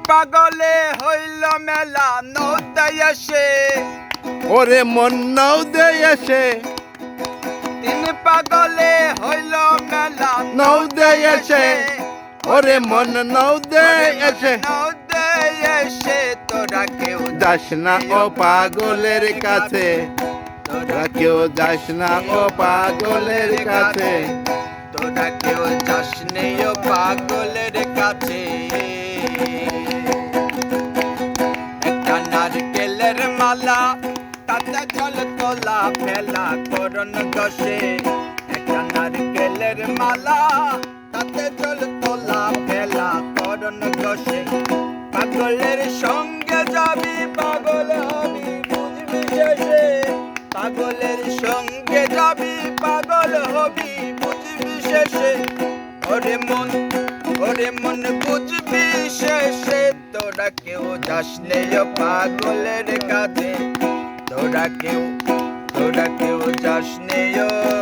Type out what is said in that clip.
পাগলে হইল মেলা নৌদায় এসে ওরে মন নৌদে এসে তিন পাগলে হইল মেলা নৌদে এসে ওরে মন নৌদে এসে নৌদায় এসে তোরা কেউ যাস না ও পাগলের কাছে তোরা কেউ যাস না ও পাগলের কাছে তোরা কেউ যাস নেই ও পাগলের কাছে একটা নারকেলের মালা তাতে জল তোলা ফেলা করন দশে একটা নারকেলের মালা তাতে জল তোলা ফেলা করন দশে পাগলের সঙ্গে যাবি পাগল হবি বুঝবি শেষে পাগলের সঙ্গে যাবি পাগল হবি বুঝবি শেষে ওরে মন বুঝবি শেষে তোরা কেউ যাস নেই ও পাগলের কাছে তোরা কেউ যাস নেই ও